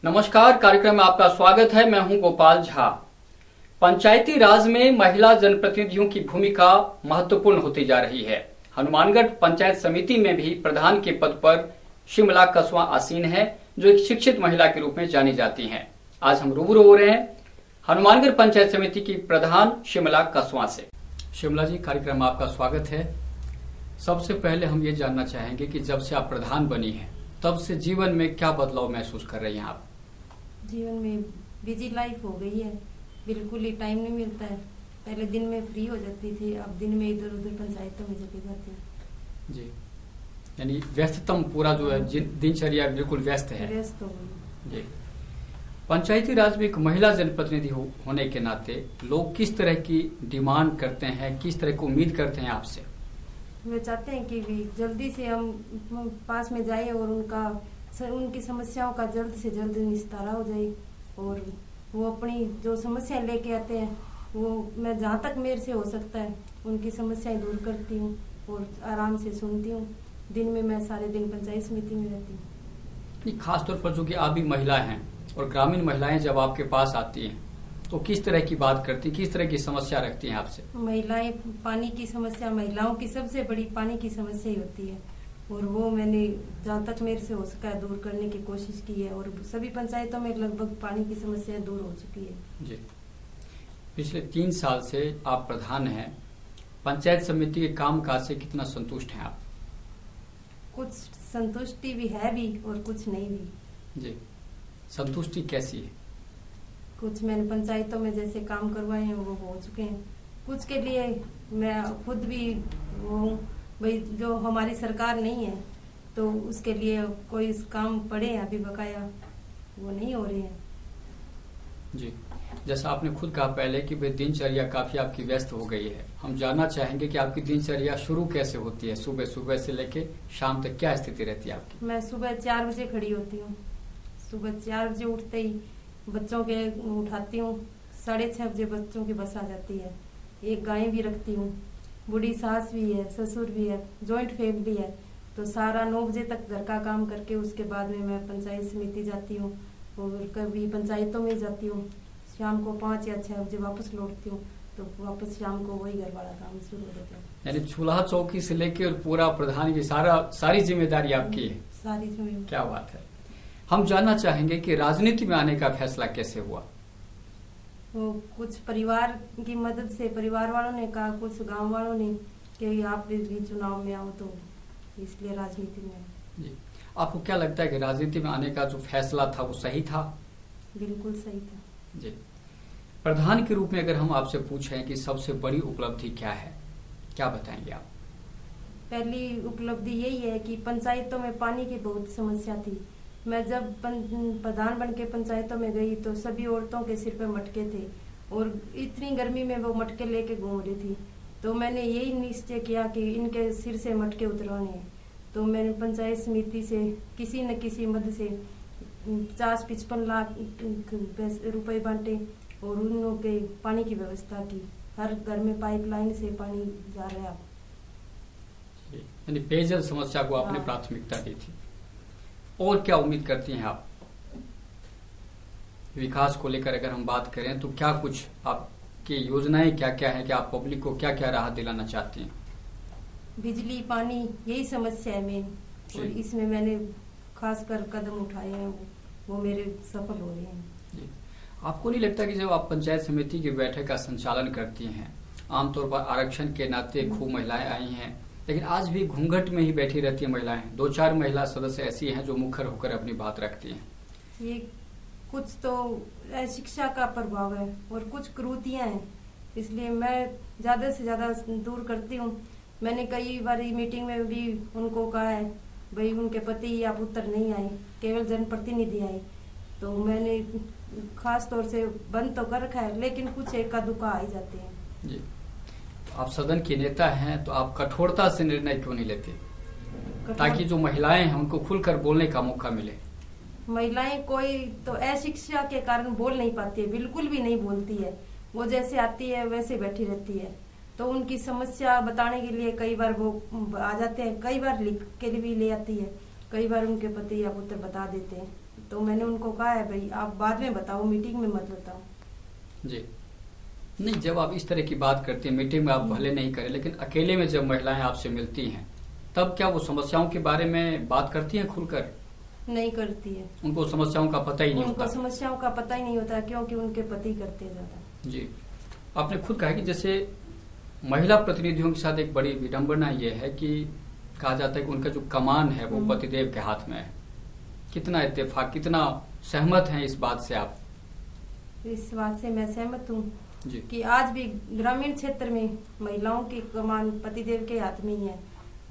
नमस्कार, कार्यक्रम में आपका स्वागत है। मैं हूं गोपाल झा। पंचायती राज में महिला जनप्रतिनिधियों की भूमिका महत्वपूर्ण होती जा रही है। हनुमानगढ़ पंचायत समिति में भी प्रधान के पद पर शिमला कसवा आसीन है, जो एक शिक्षित महिला के रूप में जानी जाती हैं। आज हम रूबरू हो रहे हैं हनुमानगढ़ पंचायत समिति की प्रधान शिमला कसवा से। शिमला जी, कार्यक्रम में आपका स्वागत है। सबसे पहले हम ये जानना चाहेंगे कि जब से आप प्रधान बनी हैं, तब से जीवन में क्या बदलाव महसूस कर रही हैं आप? जीवन में बिजी लाइफ हो गई है, बिल्कुल ही टाइम नहीं मिलता है। पहले दिन में फ्री हो जाती थी, अब दिन में इधर उधर पंचायतों में चली जाती है। जी, यानी व्यस्ततम पूरा जो है दिनचर्या बिल्कुल व्यस्त है। व्यस्त हो गई। जी, पंचायती राज में एक महिला जनप्रतिनिधि होने के नाते लोग किस तरह की डिमांड करते हैं, किस तरह की उम्मीद करते हैं आपसे? वे चाहते हैं कि भी जल्दी से हम पास में जाए और उनकी समस्याओं का जल्द से जल्द निस्तारा हो जाए, और वो अपनी जो समस्याएं लेके आते हैं वो मैं जहाँ तक मेरे से हो सकता है उनकी समस्याएं दूर करती हूँ और आराम से सुनती हूँ। दिन में मैं सारे दिन पंचायत समिति में रहती हूँ। खासतौर पर जो कि आप भी महिला हैं और ग्रामीण महिलाएं जब आपके पास आती हैं तो किस तरह की बात करती, किस तरह की समस्या रखती हैं आपसे? महिलाएं पानी की समस्या, महिलाओं की सबसे बड़ी पानी की समस्या ही होती है, और वो मैंने जहाँ तक मेरे से हो सका है दूर करने की कोशिश की है, और सभी पंचायतों में लगभग पानी की समस्याएं दूर हो चुकी है। जी, पिछले 3 साल से आप प्रधान हैं। पंचायत समिति के कामकाज से कितना संतुष्ट हैं आप? कुछ संतुष्टि भी है भी और कुछ नहीं भी। जी, संतुष्टि कैसी है? कुछ मैंने पंचायतों में जैसे काम करवाए हैं वो हो चुके हैं, कुछ के लिए मैं खुद भी वो भाई जो हमारी सरकार नहीं है तो उसके लिए कोई काम पड़े हैं अभी बकाया, वो नहीं हो रहे हैं। जी, जैसा आपने खुद कहा पहले कि भाई दिनचर्या काफी आपकी व्यस्त हो गई है, हम जानना चाहेंगे कि आपकी दिनचर्या शुरू कैसे होती है? सुबह सुबह से लेके शाम तक क्या स्थिति रहती है आपकी? मैं सुबह 4 बजे खड़ी होती हूँ। सुबह 4 बजे उठते ही बच्चों के उठाती हूँ। 6:30 बजे बच्चों की बस आ जाती है। एक गाय भी रखती हूँ, बूढ़ी सास भी है, ससुर भी है, जॉइंट फैमिली है, तो सारा 9 बजे तक घर का काम करके उसके बाद में मैं पंचायत समिति जाती हूँ और कभी पंचायतों में जाती हूँ। शाम को 5 या 6 बजे वापस लौटती हूँ, तो वापस शाम को वही घर वाला काम शुरू हो जाता है। यानी चूल्हा चौकी से लेके और पूरा प्रधान की सारी जिम्मेदारी आपकी है? सारी जिम्मेदारी। क्या बात है। हम जानना चाहेंगे कि राजनीति में आने का फैसला कैसे हुआ? वो कुछ परिवार की मदद से, परिवार वालों ने कहा, कुछ गांव वालों ने कि आप भी चुनाव में आओ, तो इसलिए राजनीति में। जी, आपको क्या लगता है कि राजनीति में आने का जो फैसला था वो सही था? बिल्कुल सही था। जी, प्रधान के रूप में अगर हम आपसे पूछें कि सबसे बड़ी उपलब्धि क्या है, क्या बताएंगे आप? पहली उपलब्धि यही है कि पंचायतों में पानी की बहुत समस्या थी। मैं जब प्रधान बन के पंचायतों में गई तो सभी औरतों के सिर पे मटके थे और इतनी गर्मी में वो मटके लेके घूम रही थी, तो मैंने यही निश्चय किया कि इनके सिर से मटके उतरवाने हैं। तो मैंने पंचायत समिति से किसी न किसी मद से 50-55 लाख रुपए बांटे और उन लोगों के पानी की व्यवस्था की। हर घर में पाइपलाइन से पानी जा रहा है। यानी पेयजल समस्या को आपने प्राथमिकता दी थी। और क्या उम्मीद करती हैं आप विकास को लेकर? अगर हम बात करें तो क्या कुछ आपकी योजनाएं क्या क्या है कि आप पब्लिक को क्या क्या राहत दिलाना चाहती हैं? बिजली, पानी, यही समस्या है मेन, और इसमें मैंने खासकर कदम उठाए हैं, वो मेरे सफल हो रहे हैं। जी, आपको नहीं लगता कि जब आप पंचायत समिति की बैठक का संचालन करती हैं, आमतौर पर आरक्षण के नाते खूब महिलाएं आई हैं, लेकिन आज भी घूंघट में ही बैठी रहती हैं महिलाएं? 2-4 महिला सदस्य ऐसी हैं जो मुखर होकर अपनी बात रखती हैं। ये कुछ तो शिक्षा का प्रभाव है और कुछ क्रूतियां हैं, इसलिए मैं ज्यादा से ज्यादा दूर करती हूँ। मैंने कई बार मीटिंग में भी उनको कहा है भाई उनके पति या पुत्र नहीं आए, केवल जनप्रतिनिधि आए, तो मैंने खास तौर से बंद तो कर रखा है, लेकिन कुछ एका दुका आ ही जाते हैं। जी, आप सदन के नेता हैं तो आप कठोरता से निर्णय क्यों नहीं लेते, ताकि जो महिलाएं हैं उनको खुलकर बोलने का मौका मिले? महिलाएं कोई तो अशिक्षा के कारण बोल नहीं पाती है, बिल्कुल भी नहीं बोलती है। वो जैसे आती है वैसे बैठी रहती है, तो उनकी समस्या बताने के लिए कई बार वो आ जाते हैं, कई बार लिख के भी ले आती है, कई बार उनके पति या पुत्र बता देते हैं। तो मैंने उनको कहा है भाई आप बाद में बताओ, मीटिंग में मत बताओ। जी नहीं, जब आप इस तरह की बात करती हैं, मीटिंग में आप भले नहीं करें, लेकिन अकेले में जब महिलाएं आपसे मिलती हैं तब क्या वो समस्याओं के बारे में बात करती हैं खुलकर? नहीं करती है, उनको समस्याओं का पता ही नहीं होता। उनको समस्याओं का पता ही नहीं होता क्योंकि उनके पति करते ज्यादा। जी, आपने खुद कहा कि जैसे महिला प्रतिनिधियों के साथ एक बड़ी विडंबना ये है कि कहा जाता है कि उनका जो कमान है वो पतिदेव के हाथ में है। कितना इत्तेफाक, कितना सहमत हैं इस बात से आप? इस बात से मैं सहमत हूँ जी कि आज भी ग्रामीण क्षेत्र में महिलाओं की कमान पतिदेव के हाथ में ही है,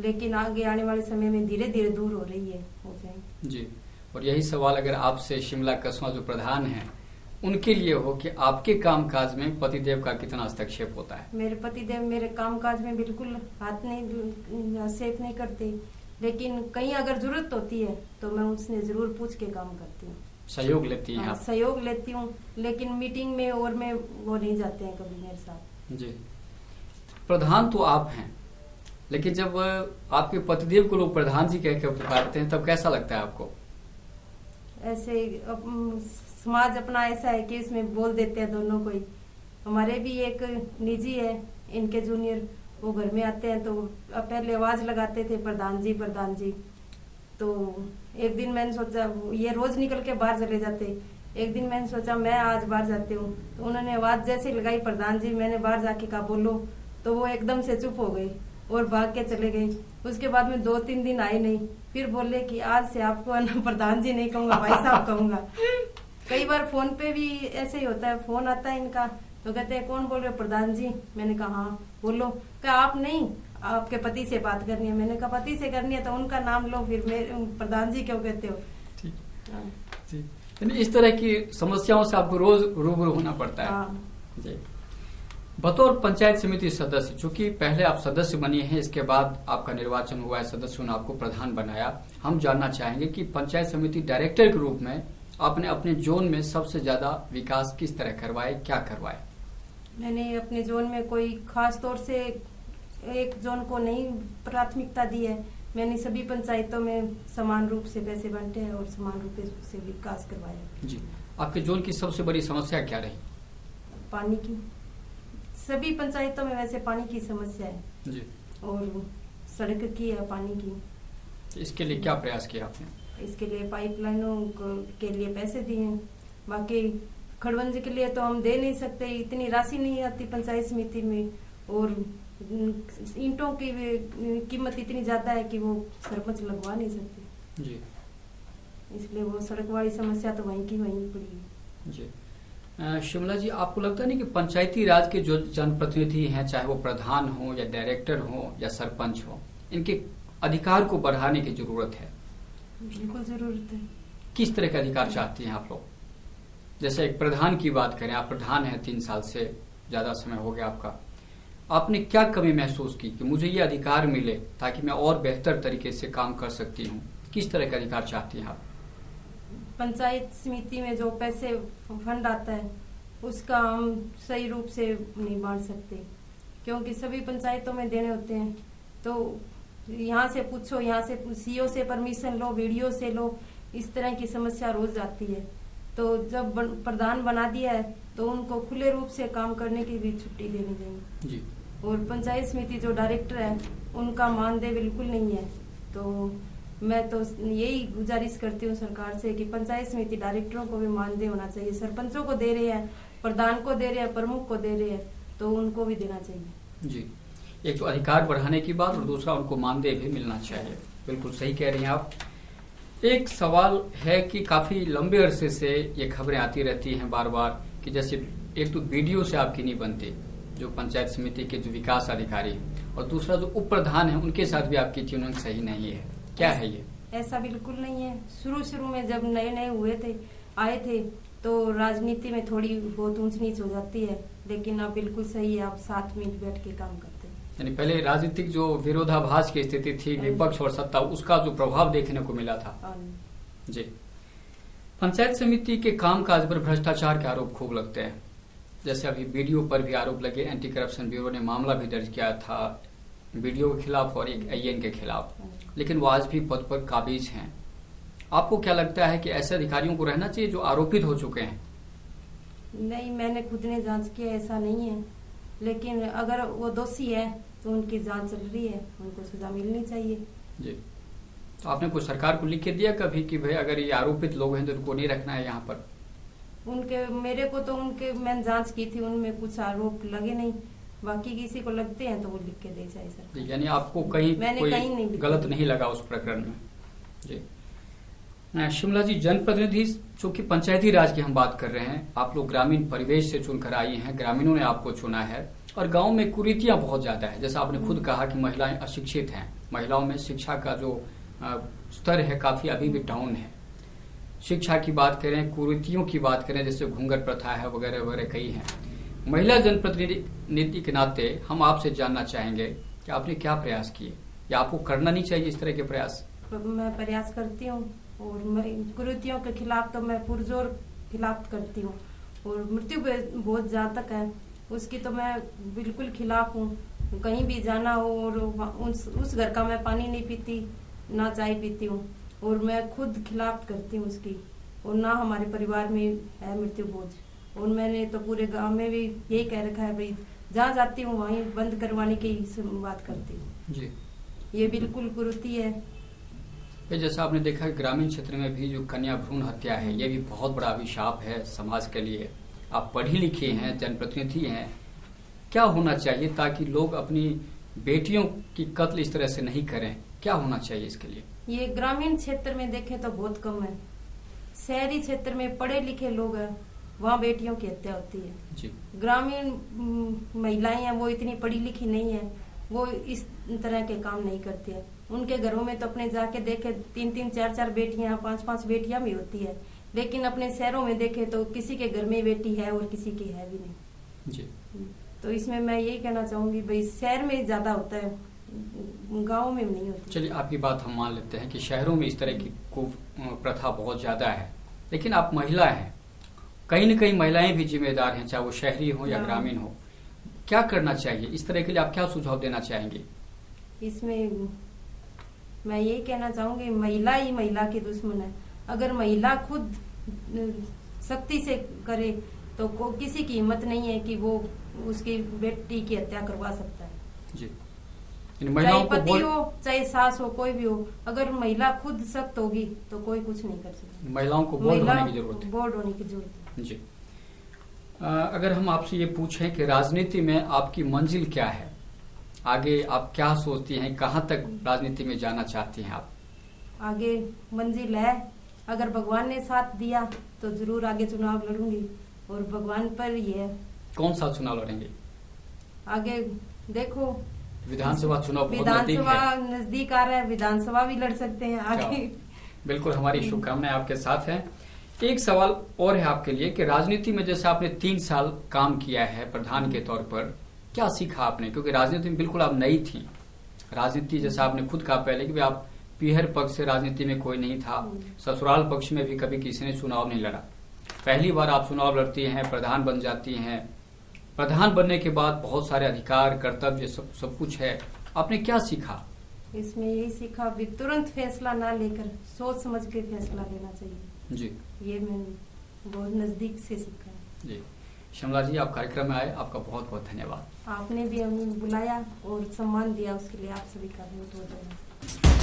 लेकिन आगे आने वाले समय में धीरे धीरे दूर हो रही है, हो जाएगी। जी, और यही सवाल अगर आपसे शिमला कस्बा जो प्रधान हैं उनके लिए हो कि आपके कामकाज में पतिदेव का कितना हस्तक्षेप होता है? मेरे पतिदेव मेरे कामकाज में बिल्कुल हाथ नहीं, हस्तक्षेप नहीं करते, लेकिन कहीं अगर जरूरत होती है तो मैं उसने जरूर पूछ के काम करती हूँ। सहयोग लेती हैं आप? सहयोग लेती हूँ, लेकिन मीटिंग में और में वो नहीं जाते हैं कभी मेरे साथ। जी, प्रधान तो आप हैं, लेकिन जब आपके पतिदेव को लोग प्रधान जी कह के पुकारते हैं तब कैसा लगता है आपको? ऐसे समाज अपना ऐसा है कि इसमें बोल देते हैं दोनों को ही। हमारे भी एक निजी है, इनके जूनियर, वो घर में आते हैं तो पहले आवाज लगाते थे प्रधान जी प्रधान जी। तो एक दिन मैंने सोचा, ये रोज निकल के बाहर चले जाते, एक दिन मैंने सोचा मैं आज बाहर जाती हूँ, तो उन्होंने आवाज जैसे लगाई प्रधान जी, मैंने बाहर जाके कहा बोलो, तो वो एकदम से चुप हो गई और भाग के चले गए। उसके बाद में 2-3 दिन आई नहीं, फिर बोले कि आज से आपको प्रधान जी नहीं कहूंगा, भाई साहब कहूंगा। कई बार फोन पे भी ऐसे ही होता है, फोन आता है इनका तो कहते हैं कौन बोल रहे हो? प्रधान जी। मैंने कहा हाँ बोलो। क्या आप नहीं, आपके पति से बात करनी है। मैंने कहा पति से करनी है तो उनका नाम लो, फिर मेरे प्रधान जी क्यों कहते हो? ठीक जी, यानी इस तरह की समस्याओं से आपको रोज रूबरू होना पड़ता है। हाँ। जी, बतौर पंचायत समिति सदस्य, चूंकि पहले आप सदस्य बनी हैं, इसके बाद आपका निर्वाचन हुआ है, सदस्यों ने आपको प्रधान बनाया, हम जानना चाहेंगे कि पंचायत समिति डायरेक्टर के रूप में आपने अपने जोन में सबसे ज्यादा विकास किस तरह करवाए, क्या करवाए? मैंने अपने जोन में कोई खास तौर से एक जोन को नहीं प्राथमिकता दी है। मैंने सभी पंचायतों में समान रूप से पैसे बांटे हैं और समान रूप से विकास करवाया। जी, आपके जोन की सबसे बड़ी समस्या क्या रही? पानी की। सभी पंचायतों में वैसे पानी की समस्या है जी, और सड़क की है, पानी की। इसके लिए क्या प्रयास किया आपने? इसके लिए पाइपलाइनों के लिए पैसे दिए हैं, बाकी खड़वंज के लिए तो हम दे नहीं सकते, इतनी राशि नहीं आती पंचायत समिति में, और ईंटों की कीमत इतनी ज्यादा है कि वो सरपंच लगवा नहीं सकते जी, इसलिए वो सड़क वाली समस्या तो वहीं की वहीं पड़ी है। जी, शिमला जी, आपको लगता नहीं कि पंचायती राज के जो जनप्रतिनिधि हैं, चाहे वो प्रधान हो या डायरेक्टर हो या सरपंच हो, इनके अधिकार को बढ़ाने की जरूरत है? बिल्कुल जरूरत है। किस तरह का अधिकार चाहती हैं आप लोग? जैसे एक प्रधान की बात करें, आप प्रधान हैं, 3 साल से ज्यादा समय हो गया आपका, आपने क्या कमी महसूस की कि मुझे ये अधिकार मिले ताकि मैं और बेहतर तरीके से काम कर सकती हूँ? किस तरह का अधिकार चाहती हैं आप? पंचायत समिति में जो पैसे फंड आता है उसका हम सही रूप से नहीं बांट सकते, क्योंकि सभी पंचायतों में देने होते हैं। तो यहाँ से पूछो, यहाँ से सीओ से परमिशन लो, वीडियो से लो, इस तरह की समस्या रोज आती है। तो जब प्रधान बना दिया है तो उनको खुले रूप से काम करने की भी छुट्टी देनी चाहिए जी, और पंचायत समिति जो डायरेक्टर है उनका मानदेय बिल्कुल नहीं है। तो मैं तो यही गुजारिश करती हूँ सरकार से कि पंचायत समिति डायरेक्टरों को भी मानदेय होना चाहिए। सरपंचों को दे रहे हैं, प्रधान को दे रहे हैं, प्रमुख को दे रहे हैं, तो उनको भी देना चाहिए। जी, एक तो अधिकार बढ़ाने की बात और दूसरा उनको मानदेय भी मिलना चाहिए। बिल्कुल सही कह रही हैं आप। एक सवाल है कि काफी लंबे अरसे से ये खबरें आती रहती हैं बार बार कि जैसे एक तो वीडियो से आपकी नहीं बनती, जो पंचायत समिति के जो विकास अधिकारी हैं, और दूसरा जो उप प्रधान है उनके साथ भी आपकी ट्यूनिंग सही नहीं है। क्या है ये? ऐसा बिल्कुल नहीं है। शुरू में जब नए आए थे तो राजनीति में थोड़ी बहुत ऊंच नीच हो जाती है, लेकिन अब बिल्कुल सही है, आप साथ में बैठ के काम करते हैं। यानी पहले राजनीतिक जो विरोधाभास की स्थिति थी, विपक्ष और सत्ता, उसका जो प्रभाव देखने को मिला था। जी, पंचायत समिति के कामकाज पर भ्रष्टाचार के आरोप खूब लगते हैं। जैसे अभी बीडीओ पर भी आरोप लगे, एंटी करप्शन ब्यूरो ने मामला भी दर्ज किया था बीडीओ के खिलाफ और एक AN के खिलाफ, लेकिन वो आज भी पद पर काबिज हैं। आपको क्या लगता है कि ऐसे अधिकारियों को रहना चाहिए जो आरोपित हो चुके हैं? नहीं, मैंने खुद ने जांच किया, ऐसा नहीं है, लेकिन अगर वो दोषी है तो उनकी जांच चल रही है, उनको सजा मिलनी चाहिए। जी, तो आपने कुछ सरकार को लिख के दिया कभी कि भाई अगर ये आरोपित लोग हैं तो उनको नहीं रखना है यहाँ पर? उनके मेरे को तो उनके मैंने जांच की थी, उनमें कुछ आरोप लगे नहीं, बाकी किसी को लगते हैं तो वो लिख के दे जाए सर। यानी आपको कहीं कोई नहीं गलत नहीं लगा उस प्रकरण में? जी। शिमला जी, जनप्रतिनिधि चूंकि पंचायती राज की हम बात कर रहे हैं, आप लोग ग्रामीण परिवेश से चुनकर आई हैं, ग्रामीणों ने आपको चुना है और गांव में कुरीतियां बहुत ज्यादा है। जैसा आपने खुद कहा कि महिलाएं अशिक्षित हैं, महिलाओं में शिक्षा का जो स्तर है काफी अभी भी डाउन है। शिक्षा की बात करें, कुरीतियों की बात करें, जैसे घूंघट प्रथा है वगैरह वगैरह कई हैं। महिला जनप्रतिनिधि के नाते हम आपसे जानना चाहेंगे कि आपने क्या प्रयास किए या आपको करना नहीं चाहिए इस तरह के प्रयास? मैं प्रयास करती हूँ और कुरीतियों के खिलाफ तो मैं पुरजोर खिलाफ करती हूँ, और मृत्यु बहुत जहाँ तक है उसकी तो मैं बिल्कुल खिलाफ हूँ। कहीं भी जाना हो और उस घर का मैं पानी नहीं पीती, ना चाय पीती हूँ, और मैं खुद खिलाफ करती हूँ उसकी, और ना हमारे परिवार में है मृत्यु भोज। और मैंने तो पूरे गांव में भी यही कह रखा है भाई जहाँ जाती हूँ वहीं बंद करवाने की बात करती हूँ जी। ये बिल्कुल कुरीति है। जैसा आपने देखा ग्रामीण क्षेत्र में भी जो कन्या भ्रूण हत्या है ये भी बहुत बड़ा अभिशाप है समाज के लिए। आप पढ़ी लिखी हैं, जनप्रतिनिधि हैं, क्या होना चाहिए ताकि लोग अपनी बेटियों की कत्ल इस तरह से नहीं करें? क्या होना चाहिए इसके लिए? ये ग्रामीण क्षेत्र में देखें तो बहुत कम है, शहरी क्षेत्र में पढ़े लिखे लोग हैं, वहाँ बेटियों की हत्या होती है जी। ग्रामीण महिलाएं हैं वो इतनी पढ़ी लिखी नहीं है, वो इस तरह के काम नहीं करती है। उनके घरों में तो अपने जाके देखे 3-3, 4-4 बेटियां, 5-5 बेटियां भी होती है, लेकिन अपने शहरों में देखे तो किसी के घर में बेटी है और किसी की है भी नहीं जी। तो इसमें मैं यही कहना चाहूंगी भाई शहर में ज्यादा होता है, गाँव में नहीं होती। चलिए आपकी बात हम मान लेते हैं कि शहरों में इस तरह की कुप्रथा बहुत ज्यादा है, लेकिन आप महिला हैं, कहीं न कहीं महिलाएं भी जिम्मेदार हैं, चाहे वो शहरी हो या ग्रामीण हो। क्या करना चाहिए इस तरह के लिए? आप क्या सुझाव देना चाहेंगे? इसमें मैं यही कहना चाहूंगी महिला ही महिला की दुश्मन है। अगर महिला खुद सख्ती से करे तो किसी की हिम्मत नहीं है कि वो उसकी बेटी की हत्या करवा सकता है जी। चाहे पति हो चाहे सास हो, कोई भी हो, अगर महिला खुद सख्त होगी तो कोई कुछ नहीं कर सकती। महिलाओं को बोल्ड होने की जरूरत है। बोल्ड होने की जरूरत है जी। अगर हम आपसे ये पूछें कि राजनीति में आपकी मंजिल क्या है, आगे आप क्या सोचती हैं, कहाँ तक राजनीति में जाना चाहती हैं आप? आगे मंजिल है, अगर भगवान ने साथ दिया तो जरूर आगे चुनाव लड़ूंगी, और भगवान पर ही है। कौन सा चुनाव लड़ेंगे? आगे देखो विधानसभा चुनाव विधानसभा नजदीक आ रहा है, विधानसभा भी लड़ सकते हैं आगे। बिल्कुल, हमारी शुभकामनाएं आपके साथ हैं। एक सवाल और है आपके लिए कि राजनीति में जैसे आपने 3 साल काम किया है प्रधान के तौर पर, क्या सीखा आपने? क्योंकि राजनीति में बिल्कुल आप नई थी। राजनीति जैसा आपने खुद कहा पहले कि आप पीहर पक्ष से राजनीति में कोई नहीं था, ससुराल पक्ष में भी कभी किसी ने चुनाव नहीं लड़ा, पहली बार आप चुनाव लड़ती हैं, प्रधान बन जाती हैं। प्रधान बनने के बाद बहुत सारे अधिकार कर्तव्य सब कुछ है, आपने क्या सीखा? इसमें यही सीखा भी तुरंत फैसला ना लेकर सोच समझ के फैसला लेना चाहिए जी। ये मैंने बहुत नजदीक से सीखा है जी। शिमला जी, आप कार्यक्रम में आए, आपका बहुत बहुत धन्यवाद। आपने भी हमें बुलाया और सम्मान दिया, उसके लिए आप सभी का बहुत बहुत धन्यवाद।